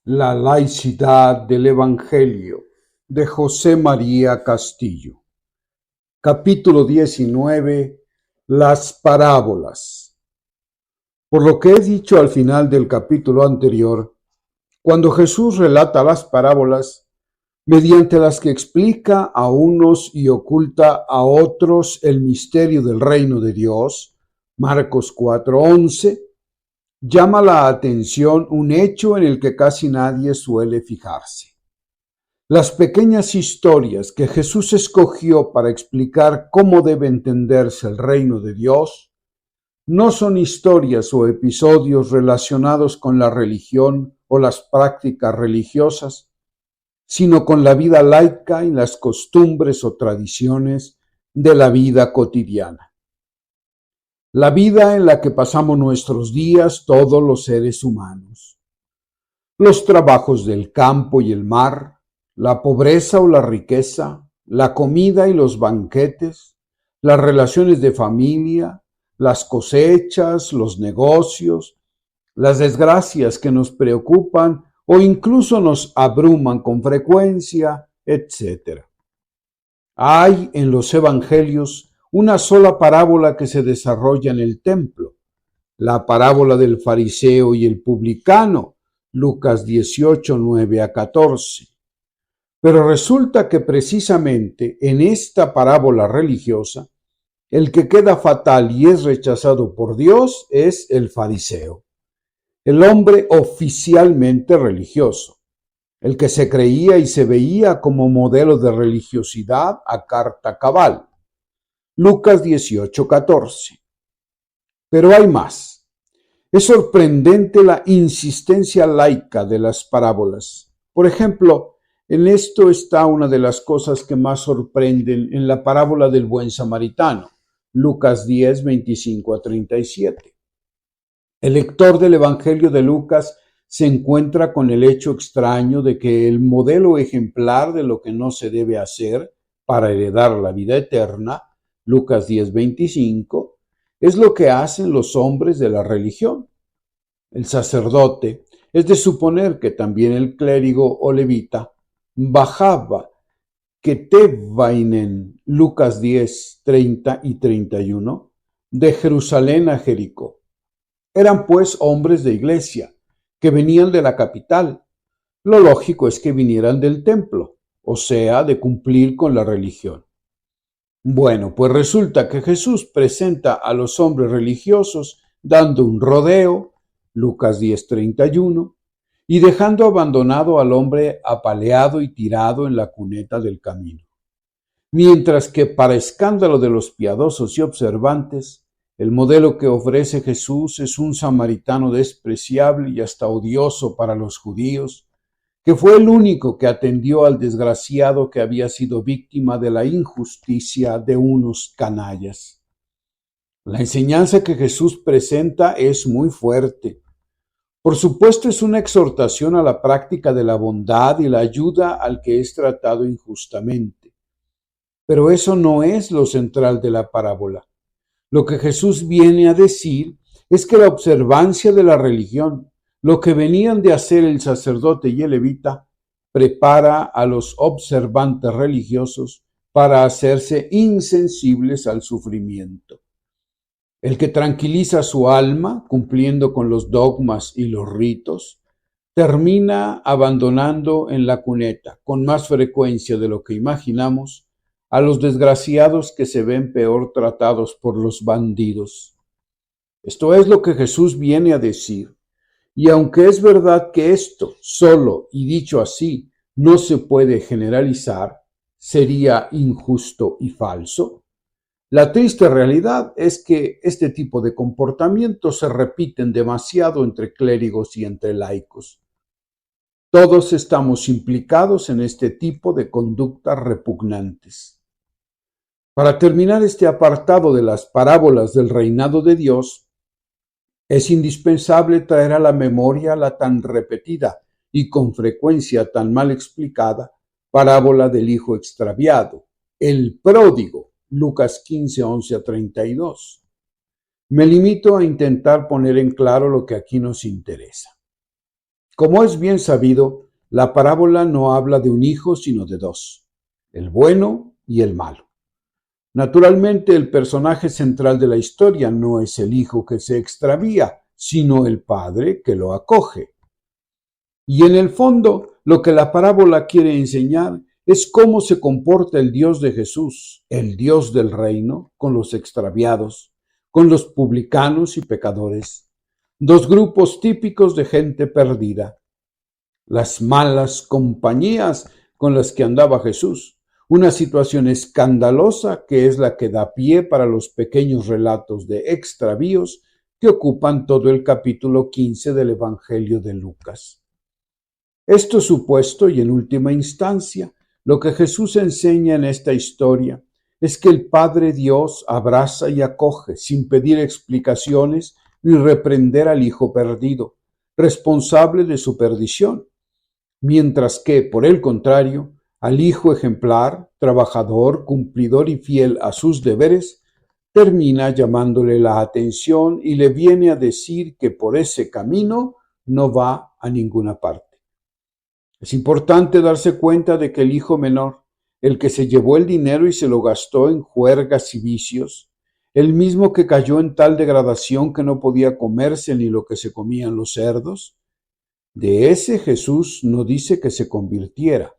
La laicidad del Evangelio de José María Castillo. Capítulo 19. Las parábolas. Por lo que he dicho al final del capítulo anterior, cuando Jesús relata las parábolas, mediante las que explica a unos y oculta a otros el misterio del reino de Dios, Marcos 4:11, llama la atención un hecho en el que casi nadie suele fijarse. Las pequeñas historias que Jesús escogió para explicar cómo debe entenderse el reino de Dios no son historias o episodios relacionados con la religión o las prácticas religiosas, sino con la vida laica y las costumbres o tradiciones de la vida cotidiana. La vida en la que pasamos nuestros días todos los seres humanos. Los trabajos del campo y el mar, la pobreza o la riqueza, la comida y los banquetes, las relaciones de familia, las cosechas, los negocios, las desgracias que nos preocupan o incluso nos abruman con frecuencia, etc. Hay en los evangelios una sola parábola que se desarrolla en el templo, la parábola del fariseo y el publicano, Lucas 18, 9-14. Pero resulta que precisamente en esta parábola religiosa, el que queda fatal y es rechazado por Dios es el fariseo, el hombre oficialmente religioso, el que se creía y se veía como modelo de religiosidad a carta cabal. Lucas 18, 14. Pero hay más. Es sorprendente la insistencia laica de las parábolas. Por ejemplo, en esto está una de las cosas que más sorprenden en la parábola del buen samaritano, Lucas 10, 25-37. El lector del Evangelio de Lucas se encuentra con el hecho extraño de que el modelo ejemplar de lo que no se debe hacer para heredar la vida eterna, Lucas 10, 25, es lo que hacen los hombres de la religión. El sacerdote, es de suponer que también el clérigo o levita, bajaba Ketevainen, Lucas 10, 30 y 31, de Jerusalén a Jericó. Eran pues hombres de iglesia, que venían de la capital. Lo lógico es que vinieran del templo, o sea, de cumplir con la religión. Bueno, pues resulta que Jesús presenta a los hombres religiosos dando un rodeo, Lucas 10:31, y dejando abandonado al hombre apaleado y tirado en la cuneta del camino. Mientras que, para escándalo de los piadosos y observantes, el modelo que ofrece Jesús es un samaritano despreciable y hasta odioso para los judíos, que fue el único que atendió al desgraciado que había sido víctima de la injusticia de unos canallas. La enseñanza que Jesús presenta es muy fuerte. Por supuesto, es una exhortación a la práctica de la bondad y la ayuda al que es tratado injustamente. Pero eso no es lo central de la parábola. Lo que Jesús viene a decir es que la observancia de la religión, lo que venían de hacer el sacerdote y el levita, prepara a los observantes religiosos para hacerse insensibles al sufrimiento. El que tranquiliza su alma cumpliendo con los dogmas y los ritos, termina abandonando en la cuneta, con más frecuencia de lo que imaginamos, a los desgraciados que se ven peor tratados por los bandidos. Esto es lo que Jesús viene a decir. Y aunque es verdad que esto, solo y dicho así, no se puede generalizar, sería injusto y falso, la triste realidad es que este tipo de comportamientos se repiten demasiado entre clérigos y entre laicos. Todos estamos implicados en este tipo de conductas repugnantes. Para terminar este apartado de las parábolas del reinado de Dios, es indispensable traer a la memoria la tan repetida y con frecuencia tan mal explicada parábola del hijo extraviado, el pródigo, Lucas 15, 11-32. Me limito a intentar poner en claro lo que aquí nos interesa. Como es bien sabido, la parábola no habla de un hijo, sino de dos, el bueno y el malo. Naturalmente, el personaje central de la historia no es el hijo que se extravía, sino el padre que lo acoge. Y en el fondo, lo que la parábola quiere enseñar es cómo se comporta el Dios de Jesús, el Dios del reino, con los extraviados, con los publicanos y pecadores, dos grupos típicos de gente perdida. Las malas compañías con las que andaba Jesús, una situación escandalosa que es la que da pie para los pequeños relatos de extravíos que ocupan todo el capítulo 15 del Evangelio de Lucas. Esto supuesto y en última instancia, lo que Jesús enseña en esta historia es que el Padre Dios abraza y acoge sin pedir explicaciones ni reprender al Hijo perdido, responsable de su perdición, mientras que, por el contrario, al Hijo ejemplar, trabajador, cumplidor y fiel a sus deberes, termina llamándole la atención y le viene a decir que por ese camino no va a ninguna parte. Es importante darse cuenta de que el hijo menor, el que se llevó el dinero y se lo gastó en juergas y vicios, el mismo que cayó en tal degradación que no podía comerse ni lo que se comían los cerdos, de ese Jesús no dice que se convirtiera.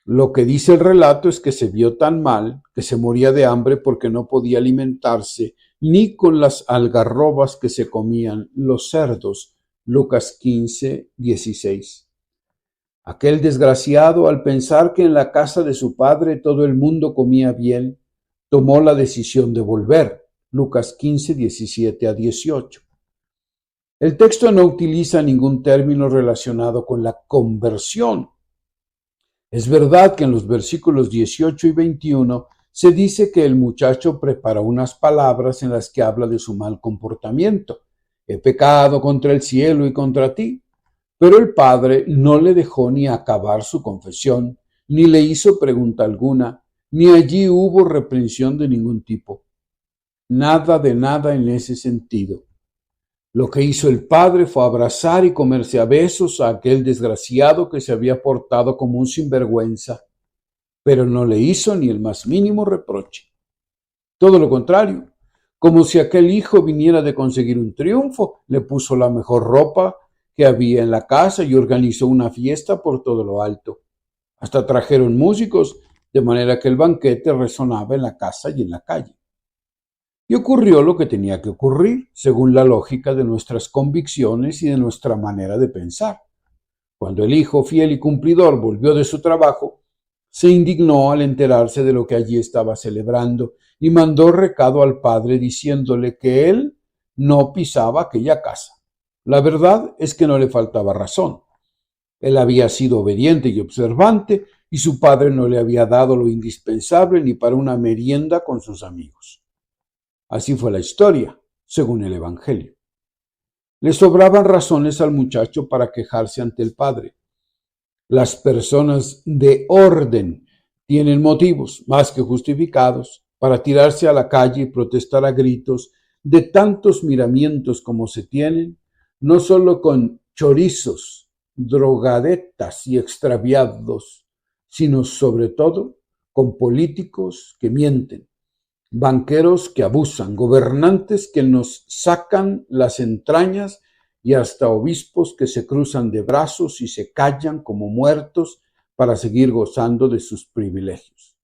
Lo que dice el relato es que se vio tan mal que se moría de hambre porque no podía alimentarse ni con las algarrobas que se comían los cerdos. Lucas 15, 16. Aquel desgraciado, al pensar que en la casa de su padre todo el mundo comía bien, tomó la decisión de volver. Lucas 15, 17 a 18. El texto no utiliza ningún término relacionado con la conversión. Es verdad que en los versículos 18 y 21 se dice que el muchacho prepara unas palabras en las que habla de su mal comportamiento. He pecado contra el cielo y contra ti. Pero el padre no le dejó ni acabar su confesión, ni le hizo pregunta alguna, ni allí hubo reprensión de ningún tipo. Nada de nada en ese sentido. Lo que hizo el padre fue abrazar y comerse a besos a aquel desgraciado que se había portado como un sinvergüenza, pero no le hizo ni el más mínimo reproche. Todo lo contrario, como si aquel hijo viniera de conseguir un triunfo, le puso la mejor ropa que había en la casa y organizó una fiesta por todo lo alto. Hasta trajeron músicos, de manera que el banquete resonaba en la casa y en la calle. Y ocurrió lo que tenía que ocurrir, según la lógica de nuestras convicciones y de nuestra manera de pensar. Cuando el hijo fiel y cumplidor volvió de su trabajo, se indignó al enterarse de lo que allí estaba celebrando y mandó recado al padre diciéndole que él no pisaba aquella casa. La verdad es que no le faltaba razón. Él había sido obediente y observante y su padre no le había dado lo indispensable ni para una merienda con sus amigos. Así fue la historia, según el Evangelio. Le sobraban razones al muchacho para quejarse ante el padre. Las personas de orden tienen motivos más que justificados para tirarse a la calle y protestar a gritos de tantos miramientos como se tienen, no solo con chorizos, drogadetas y extraviados, sino sobre todo con políticos que mienten, banqueros que abusan, gobernantes que nos sacan las entrañas y hasta obispos que se cruzan de brazos y se callan como muertos para seguir gozando de sus privilegios.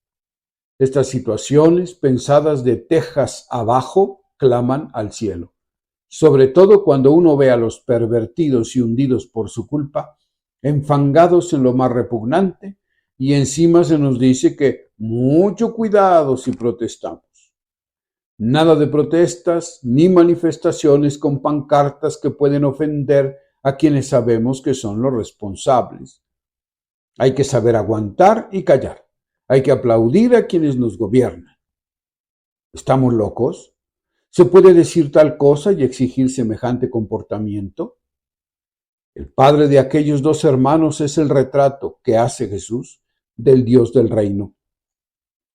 Estas situaciones, pensadas de tejas abajo, claman al cielo. Sobre todo cuando uno ve a los pervertidos y hundidos por su culpa, enfangados en lo más repugnante, y encima se nos dice que mucho cuidado si protestamos. Nada de protestas ni manifestaciones con pancartas que pueden ofender a quienes sabemos que son los responsables. Hay que saber aguantar y callar. Hay que aplaudir a quienes nos gobiernan. ¿Estamos locos? ¿Se puede decir tal cosa y exigir semejante comportamiento? El padre de aquellos dos hermanos es el retrato que hace Jesús del Dios del reino.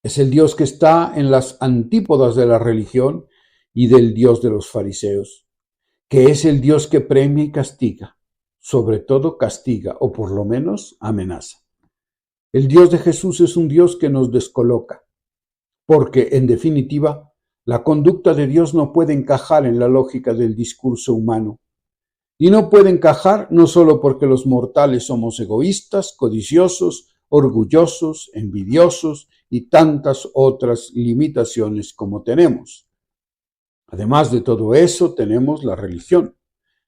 Es el Dios que está en las antípodas de la religión y del Dios de los fariseos, que es el Dios que premia y castiga. sobre todo castiga o por lo menos amenaza. El Dios de Jesús es un Dios que nos descoloca, porque en definitiva la conducta de Dios no puede encajar en la lógica del discurso humano. Y no puede encajar no solo porque los mortales somos egoístas, codiciosos, orgullosos, envidiosos y tantas otras limitaciones como tenemos. Además de todo eso, tenemos la religión,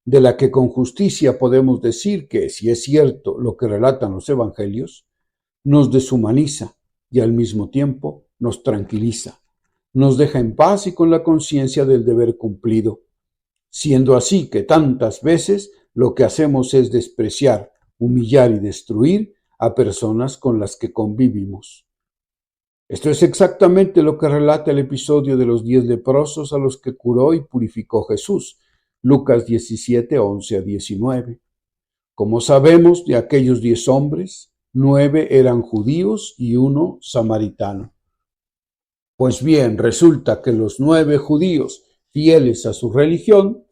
de la que con justicia podemos decir que, si es cierto lo que relatan los evangelios, nos deshumaniza y al mismo tiempo nos tranquiliza, nos deja en paz y con la conciencia del deber cumplido, siendo así que tantas veces lo que hacemos es despreciar, humillar y destruir a personas con las que convivimos. Esto es exactamente lo que relata el episodio de los 10 leprosos a los que curó y purificó Jesús, Lucas 17, 11 a 19. Como sabemos, de aquellos 10 hombres, 9 eran judíos y 1 samaritano. Pues bien, resulta que los 9 judíos, fieles a su religión,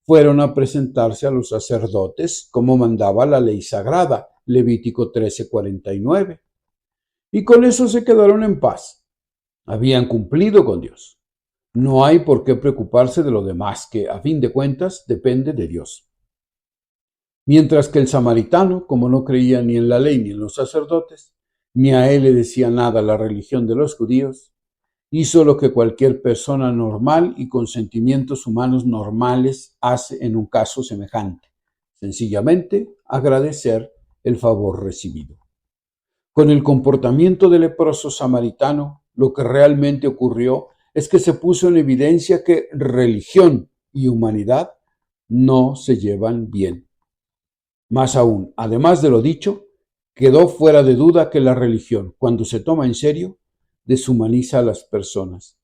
fueron a presentarse a los sacerdotes como mandaba la ley sagrada, Levítico 13:49. Y con eso se quedaron en paz. Habían cumplido con Dios. No hay por qué preocuparse de lo demás, que a fin de cuentas depende de Dios. Mientras que el samaritano, como no creía ni en la ley ni en los sacerdotes, ni a él le decía nada la religión de los judíos, hizo lo que cualquier persona normal y con sentimientos humanos normales hace en un caso semejante: sencillamente agradecer el favor recibido. Con el comportamiento del leproso samaritano, lo que realmente ocurrió es que se puso en evidencia que religión y humanidad no se llevan bien. Más aún, además de lo dicho, quedó fuera de duda que la religión, cuando se toma en serio, deshumaniza a las personas,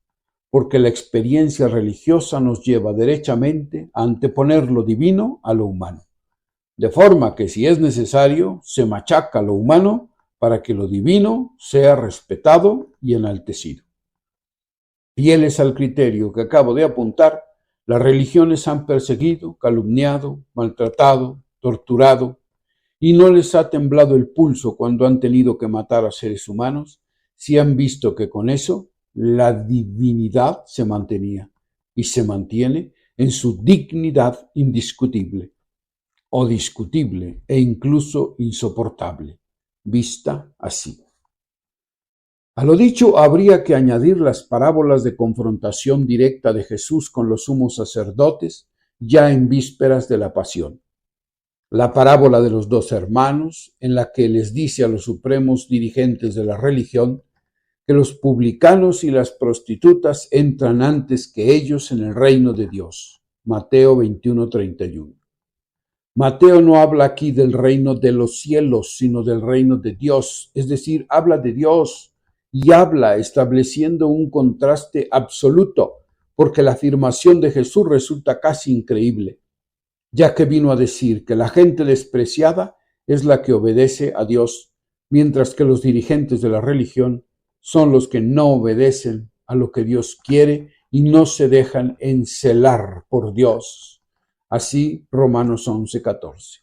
porque la experiencia religiosa nos lleva derechamente a anteponer lo divino a lo humano, de forma que, si es necesario, se machaca lo humano para que lo divino sea respetado y enaltecido. Fieles al criterio que acabo de apuntar, las religiones han perseguido, calumniado, maltratado, torturado, y no les ha temblado el pulso cuando han tenido que matar a seres humanos, si han visto que con eso la divinidad se mantenía y se mantiene en su dignidad indiscutible, o discutible e incluso insoportable, vista así. A lo dicho habría que añadir las parábolas de confrontación directa de Jesús con los sumos sacerdotes ya en vísperas de la pasión. La parábola de los 2 hermanos, en la que les dice a los supremos dirigentes de la religión que los publicanos y las prostitutas entran antes que ellos en el reino de Dios. Mateo 21:31. Mateo no habla aquí del reino de los cielos, sino del reino de Dios, es decir, habla de Dios y habla estableciendo un contraste absoluto, porque la afirmación de Jesús resulta casi increíble, ya que vino a decir que la gente despreciada es la que obedece a Dios, mientras que los dirigentes de la religión son los que no obedecen a lo que Dios quiere y no se dejan encelar por Dios. Así, Romanos 11:14.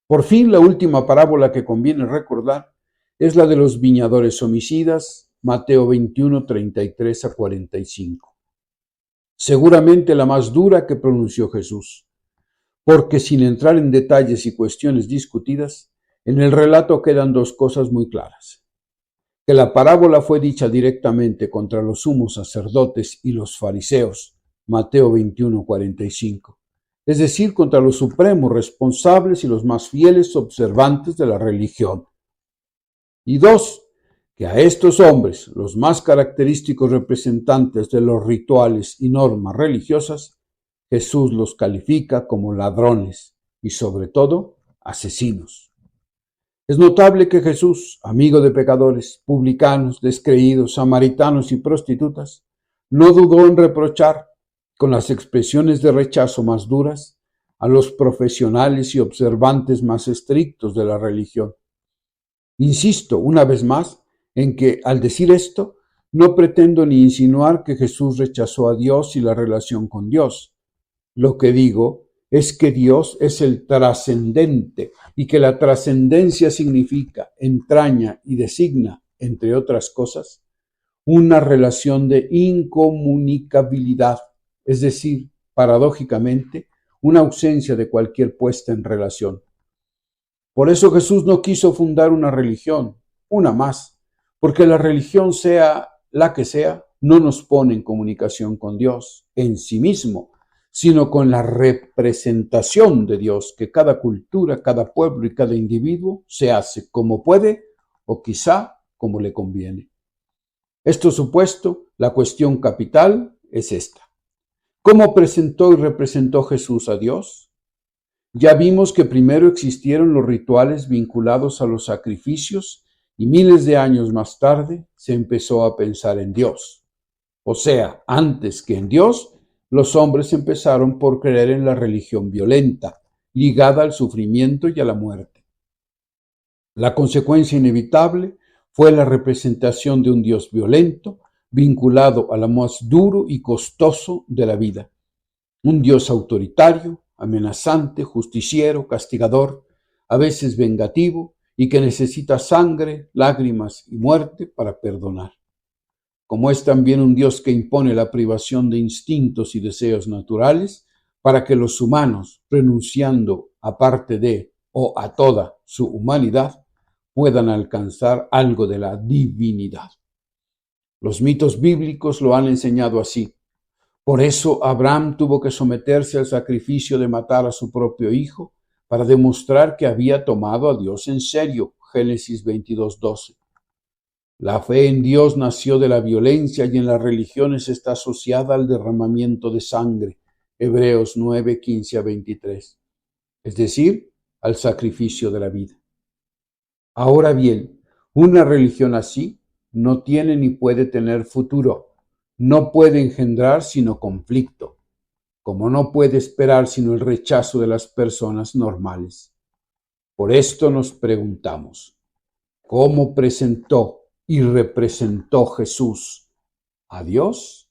Por fin, la última parábola que conviene recordar es la de los viñadores homicidas, Mateo 21:33 a 45. Seguramente la más dura que pronunció Jesús, porque sin entrar en detalles y cuestiones discutidas, en el relato quedan 2 cosas muy claras: que la parábola fue dicha directamente contra los sumos sacerdotes y los fariseos, Mateo 21:45, es decir, contra los supremos responsables y los más fieles observantes de la religión. Y 2, que a estos hombres, los más característicos representantes de los rituales y normas religiosas, Jesús los califica como ladrones y, sobre todo, asesinos. Es notable que Jesús, amigo de pecadores, publicanos, descreídos, samaritanos y prostitutas, no dudó en reprochar, con las expresiones de rechazo más duras, a los profesionales y observantes más estrictos de la religión. Insisto una vez más en que, al decir esto, no pretendo ni insinuar que Jesús rechazó a Dios y la relación con Dios. Lo que digo es que Dios es el trascendente y que la trascendencia significa, entraña y designa, entre otras cosas, una relación de incomunicabilidad, es decir, paradójicamente, una ausencia de cualquier puesta en relación. Por eso Jesús no quiso fundar una religión, una más, porque la religión, sea la que sea, no nos pone en comunicación con Dios en sí mismo, sino con la representación de Dios que cada cultura, cada pueblo y cada individuo se hace como puede o quizá como le conviene. Esto supuesto, la cuestión capital es esta: ¿cómo presentó y representó Jesús a Dios? Ya vimos que primero existieron los rituales vinculados a los sacrificios y miles de años más tarde se empezó a pensar en Dios. O sea, antes que en Dios, los hombres empezaron por creer en la religión violenta, ligada al sufrimiento y a la muerte. La consecuencia inevitable fue la representación de un Dios violento, vinculado a lo más duro y costoso de la vida. Un Dios autoritario, amenazante, justiciero, castigador, a veces vengativo y que necesita sangre, lágrimas y muerte para perdonar. Como es también un Dios que impone la privación de instintos y deseos naturales para que los humanos, renunciando a parte de o a toda su humanidad, puedan alcanzar algo de la divinidad. Los mitos bíblicos lo han enseñado así. Por eso Abraham tuvo que someterse al sacrificio de matar a su propio hijo para demostrar que había tomado a Dios en serio. Génesis 22:12. La fe en Dios nació de la violencia y en las religiones está asociada al derramamiento de sangre. Hebreos 9:15-23. Es decir, al sacrificio de la vida. Ahora bien, una religión así no tiene ni puede tener futuro. No puede engendrar sino conflicto, como no puede esperar sino el rechazo de las personas normales. Por esto nos preguntamos, ¿cómo presentó y representó Jesús a Dios?